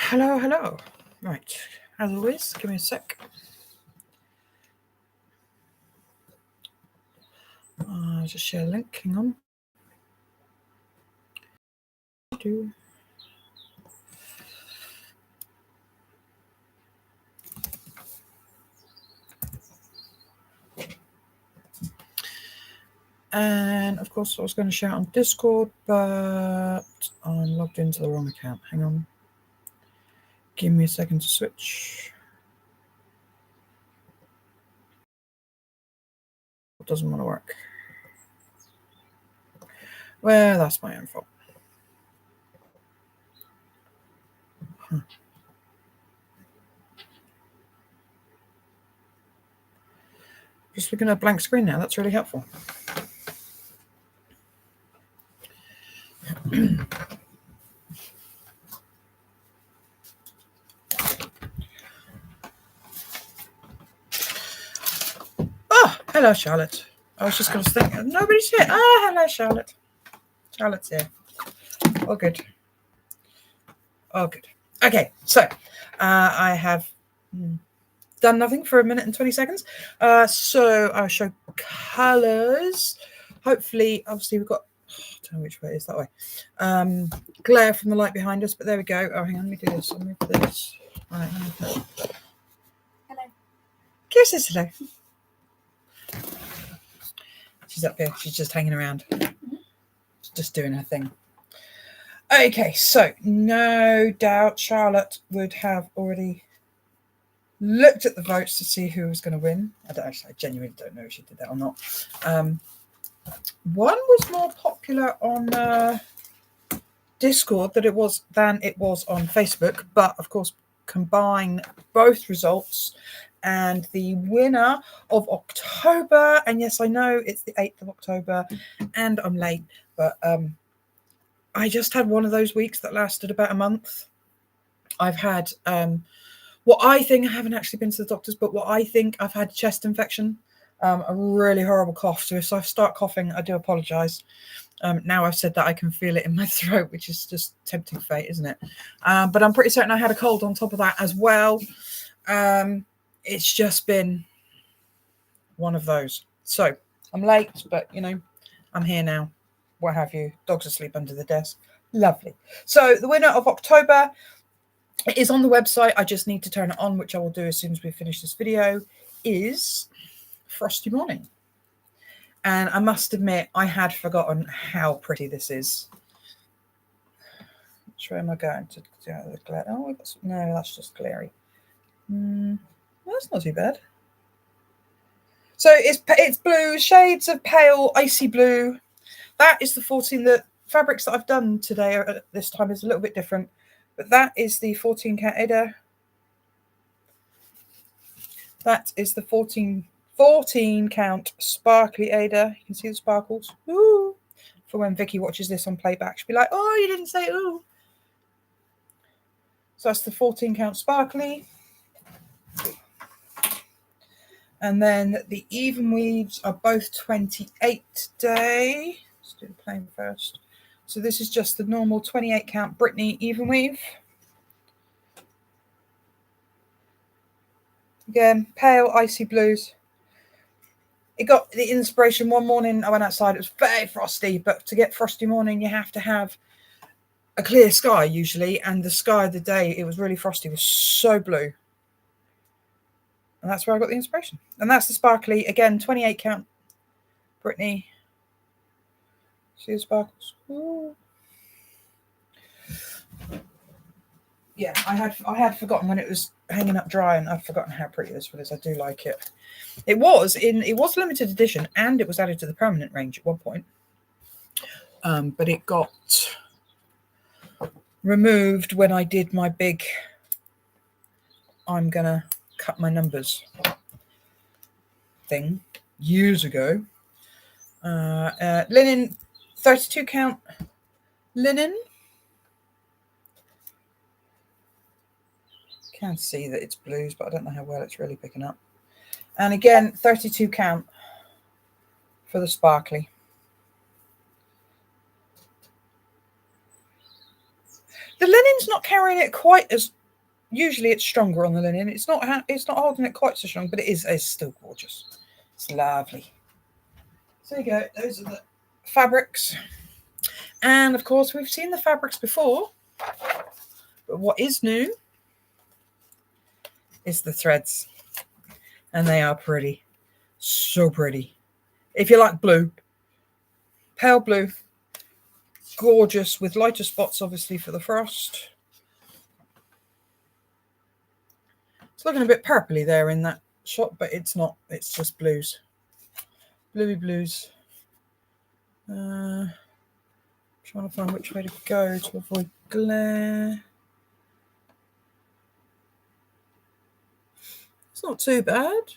Hello, hello. Right, as always, give me a sec. I'll just share a link. Hang on. And of course, I was going to share it on Discord, but I'm logged into the wrong account. Hang on. Give me a second to switch. It doesn't want to work. Well, that's my own fault. Just looking at a blank screen now. That's really helpful. Oh, hello, Charlotte. I was just going to think, nobody's here. Ah, hello, Charlotte. Charlotte's here. All good. Oh, good. Okay, so I have done nothing for 1 minute and 20 seconds. So I'll show colours. Hopefully, obviously, we've got, I don't know which way it is that way. Glare from the light behind us, but there we go. Oh, hang on, let me do this. I'll move this. All right, hello. Kira says hello. She's up here. She's just hanging around. Just doing her thing. Okay, so no doubt Charlotte would have already looked at the votes to see who was going to win. I genuinely don't know if she did that or not. One was more popular on Discord than it was on Facebook, but of course combine both results and the winner of October, and yes, I know it's the 8th of October and I'm late, but I just had one of those weeks that lasted about a month. I've had what I think, I haven't actually been to the doctors, but what I think I've had chest infection, a really horrible cough. So if I start coughing, I do apologise. Now I've said that, I can feel it in my throat, which is just tempting fate, isn't it? But I'm pretty certain I had a cold on top of that as well. It's just been one of those. So I'm late, but I'm here now. What have you? Dog's asleep under the desk. Lovely. So the winner of October, it is on the website. I just need to turn it on, which I will do as soon as we finish this video, is Frosty Morning. And I must admit, I had forgotten how pretty this is. Which way am I going to do the glare? Oh, no, that's just glary. That's not too bad. So it's blue, shades of pale, icy blue. That is the 14. The fabrics that I've done today at this time is a little bit different. But that is the 14 count Aida. That is the 14 count sparkly Aida. You can see the sparkles. Ooh. For when Vicky watches this on playback, she'll be like, oh, you didn't say ooh. So that's the 14 count sparkly. And then the even weaves are both 28 day. Let's do the plain first. So this is just the normal 28 count Brittany even weave. Again, pale, icy blues. It got the inspiration one morning. I went outside. It was very frosty, but to get frosty morning, you have to have a clear sky usually. And the sky of the day, it was really frosty, was so blue. And that's where I got the inspiration. And that's the sparkly, again, 28 count Brittany. See the sparkles? Ooh. Yeah, I had forgotten when it was hanging up dry, and I'd forgotten how pretty this one is. I do like it. It was limited edition, and it was added to the permanent range at one point. But it got removed when I did my big I'm gonna cut my numbers thing years ago. Linen, 32 count linen. Can see that it's blues, but I don't know how well it's really picking up. And again, 32 count for the sparkly. The linen's not carrying it quite as. Usually it's stronger on the linen. It's not holding it quite so strong, but it's still gorgeous. It's lovely. So there you go. Those are the fabrics. And of course, we've seen the fabrics before. But what is new is the threads. And they are pretty. So pretty. If you like blue, pale blue, gorgeous with lighter spots, obviously, for the frost. It's looking a bit purpley there in that shot, but it's not. It's just blues. Bluey blues. Trying to find which way to go to avoid glare. It's not too bad.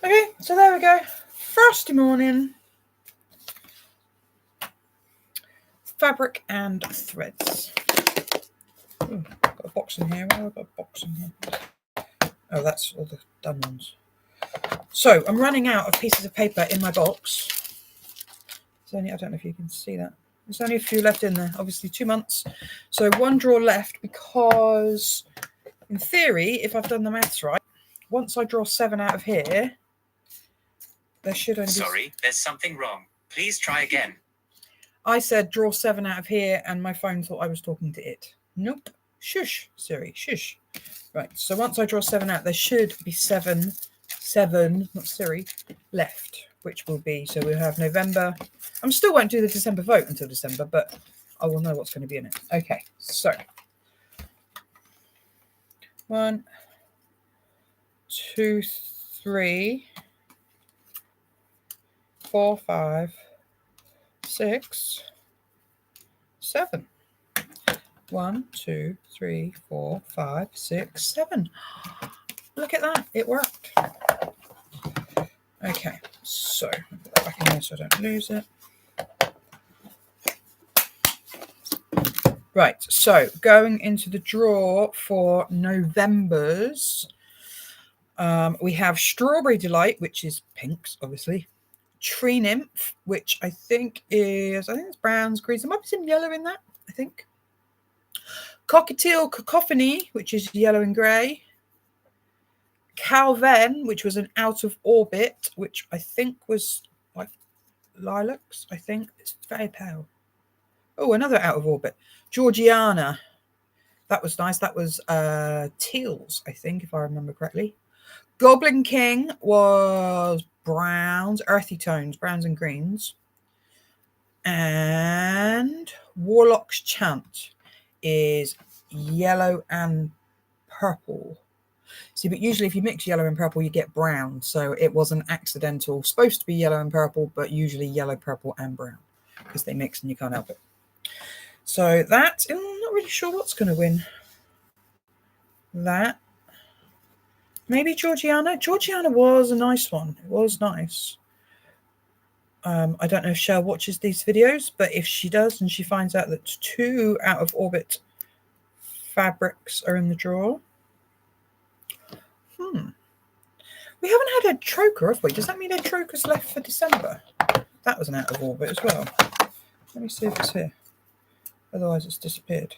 Okay, so there we go. Frosty morning. Fabric and threads. Ooh, I've got a box in here. Where have I got a box in here? Oh, that's all the done ones. So I'm running out of pieces of paper in my box. I don't know if you can see that. There's only a few left in there. Obviously 2 months. So one drawer left because in theory, if I've done the maths right, once I draw 7 out of here, there should only be... Sorry, there's something wrong. Please try again. I said draw 7 out of here and my phone thought I was talking to it. Nope. Shush, Siri, shush. Right, so once I draw 7 out, there should be seven, not Siri, left, which will be, so we'll have November. I still won't do the December vote until December, but I will know what's going to be in it. Okay, so 1, 2, 3, 4, 5, 6, 7. 1, 2, 3, 4, 5, 6, 7. Look at that, it worked. Okay, so I'll put that back in here so I don't lose it. Right, so going into the drawer for November's, we have Strawberry Delight, which is pinks, obviously. Tree Nymph, which I think it's browns, greens. There might be some yellow in that, I think. Cockatiel Cacophony, which is yellow and grey. Calven, which was an out of orbit, which I think was like lilacs, I think. It's very pale. Oh, another out of orbit. Georgiana. That was nice. That was teals, I think, if I remember correctly. Goblin King was browns, earthy tones, browns and greens. And Warlock's Chant is yellow and purple. See, but usually if you mix yellow and purple, you get brown. So it was an accidental, supposed to be yellow and purple, but usually yellow, purple, and brown because they mix and you can't help it. So that, I'm not really sure what's going to win. That. Maybe Georgiana. Georgiana was a nice one. It was nice. I don't know if Shell watches these videos, but if she does and she finds out that 2 out of orbit fabrics are in the drawer. We haven't had a troker, have we? Does that mean a troker's left for December? That was an out of orbit as well. Let me see if it's here. Otherwise it's disappeared.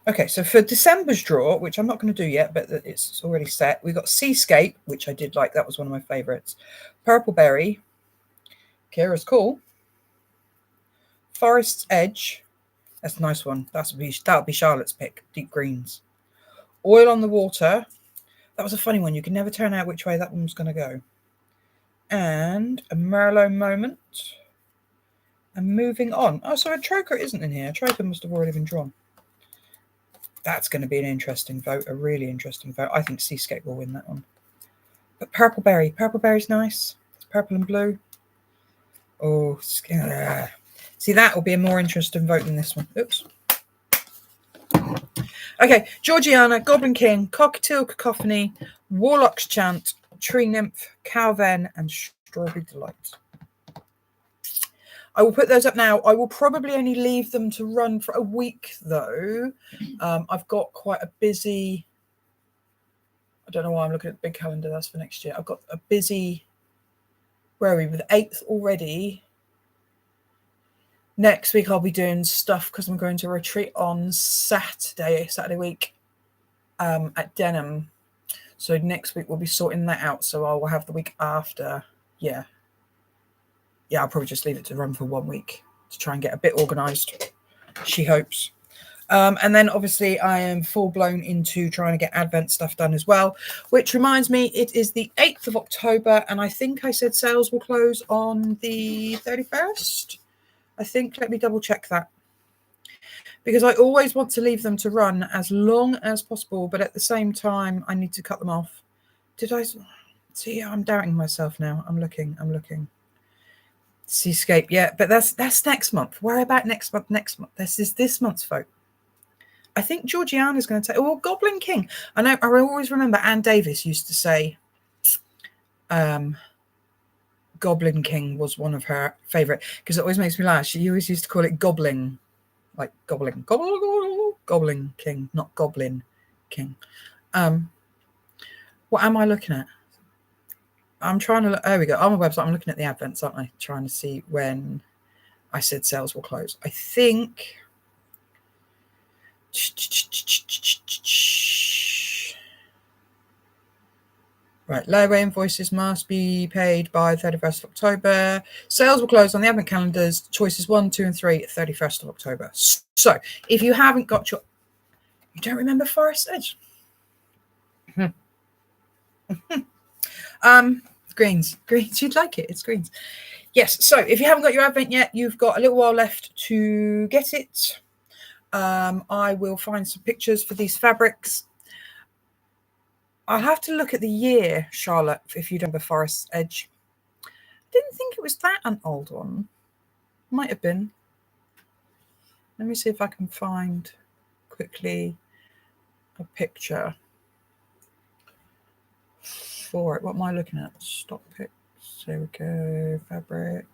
Okay, so for December's draw, which I'm not going to do yet, but it's already set, we've got Seascape, which I did like. That was one of my favourites. Purple Berry. Kira's Cool. Forest's Edge. That's a nice one. That'll be Charlotte's pick. Deep greens. Oil on the Water. That was a funny one. You can never turn out which way that one's going to go. And a Merlot Moment. And moving on. Oh, so a troker isn't in here. A troker must have already been drawn. That's going to be an interesting vote, a really interesting vote. I think Seascape will win that one. But Purple Berry's nice. It's purple and blue. Oh, see, that will be a more interesting vote than this one. Oops. Okay, Georgiana, Goblin King, Cockatiel Cacophony, Warlock's Chant, Tree Nymph, Calven, and Strawberry Delight. I will put those up now. I will probably only leave them to run for a week, though. I've got quite a busy... I don't know why I'm looking at the big calendar. That's for next year. I've got a busy where are we? With the 8th already. Next week I'll be doing stuff because I'm going to retreat on Saturday week at Denham. So next week we'll be sorting that out. So I will have the week after. Yeah, I'll probably just leave it to run for 1 week to try and get a bit organised. She hopes. And then obviously I am full blown into trying to get Advent stuff done as well, which reminds me it is the 8th of October and I think I said sales will close on the 31st. I think, let me double check that, because I always want to leave them to run as long as possible, but at the same time I need to cut them off. Did I see? I'm doubting myself now. I'm looking. Seascape, yeah, but that's next month. Worry about next month. This is this month's vote. I think Georgiana's going to take. Oh, Goblin King. I know. I always remember Anne Davis used to say, Goblin King was one of her favourite because it always makes me laugh. She always used to call it gobbling, like gobbling, goblin king, not Goblin King. What am I looking at? I'm trying to look. There we go. On my website, I'm looking at the Advents, aren't I? Trying to see when I said sales will close. I think. Right, layaway invoices must be paid by 31st of October. Sales will close on the Advent calendars, choices 1, 2, and 3, 31st of October. So, if you haven't got your... You don't remember Forest Edge? Greens, you'd like it. It's greens. Yes, so if you haven't got your Advent yet, you've got a little while left to get it. I will find some pictures for these fabrics. I'll have to look at the year, Charlotte, if you remember Forest Edge. I didn't think it was that an old one. Might have been. Let me see if I can find quickly a picture for it. What am I looking at? Stock pics. There we go. Fabrics.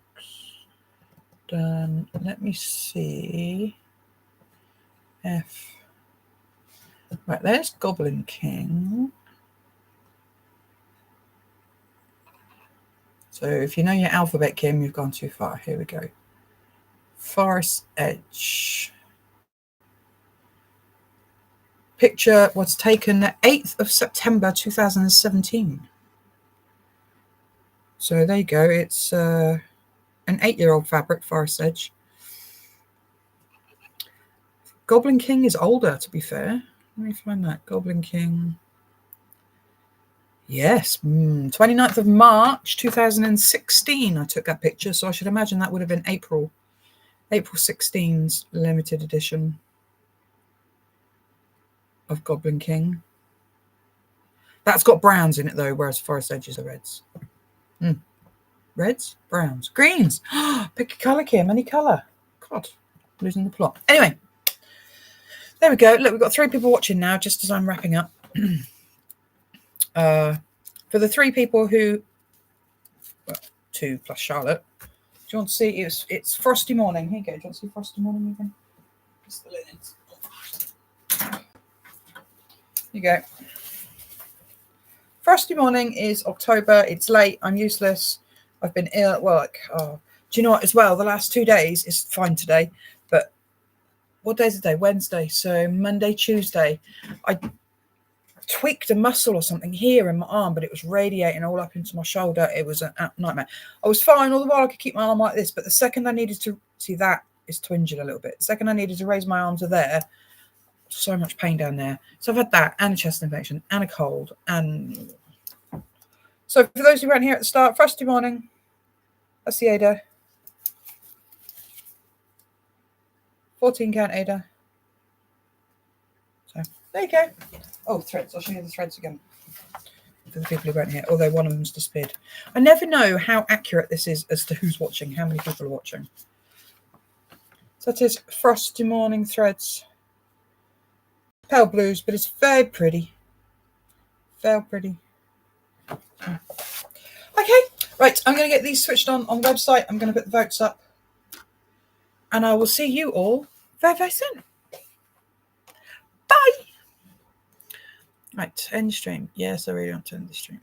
Done. Let me see. Right, there's Goblin King. So if you know your alphabet, Kim, you've gone too far. Here we go. Forest Edge. Picture was taken the 8th of September 2017. So there you go. It's an 8-year-old fabric, Forest Edge. Goblin King is older, to be fair. Let me find that. Goblin King. Yes, 29th of March 2016 I took that picture, so I should imagine that would have been April 16's limited edition of Goblin King. That's got browns in it though, whereas Forest Edges are reds. Reds, browns, greens. Pick a colour, Kim, any colour. God, losing the plot. Anyway, there we go. Look, we've got 3 people watching now, just as I'm wrapping up. For the 3 people who, well, 2 plus Charlotte, do you want to see? It's Frosty Morning. Here you go. Do you want to see Frosty Morning again? It's the linens. Here you go. Frosty Morning is October. It's late. I'm useless. I've been ill at work. Oh, do you know what? As well, the last 2 days is fine today, but what day is the day? Wednesday. So Monday, Tuesday, I tweaked a muscle or something here in my arm, but it was radiating all up into my shoulder. It was a nightmare. I was fine all the while. I could keep my arm like this, but the second I needed to see, that is twinging a little bit. The second I needed to raise my arm to there, so much pain down there. So I've had that and a chest infection and a cold. And so for those who weren't here at the start, Frosty Morning, that's the Ada. 14 count Ada. So there you go. Oh, threads. I'll show you the threads again for the people who weren't here, although one of them's disappeared. I never know how accurate this is as to who's watching, how many people are watching. So that is Frosty Morning threads. Pale blues, but it's very pretty. Very pretty. Okay, right. I'm going to get these switched on the website. I'm going to put the votes up. And I will see you all very, very soon. Bye. Right, end stream. Yes, I really want to end the stream.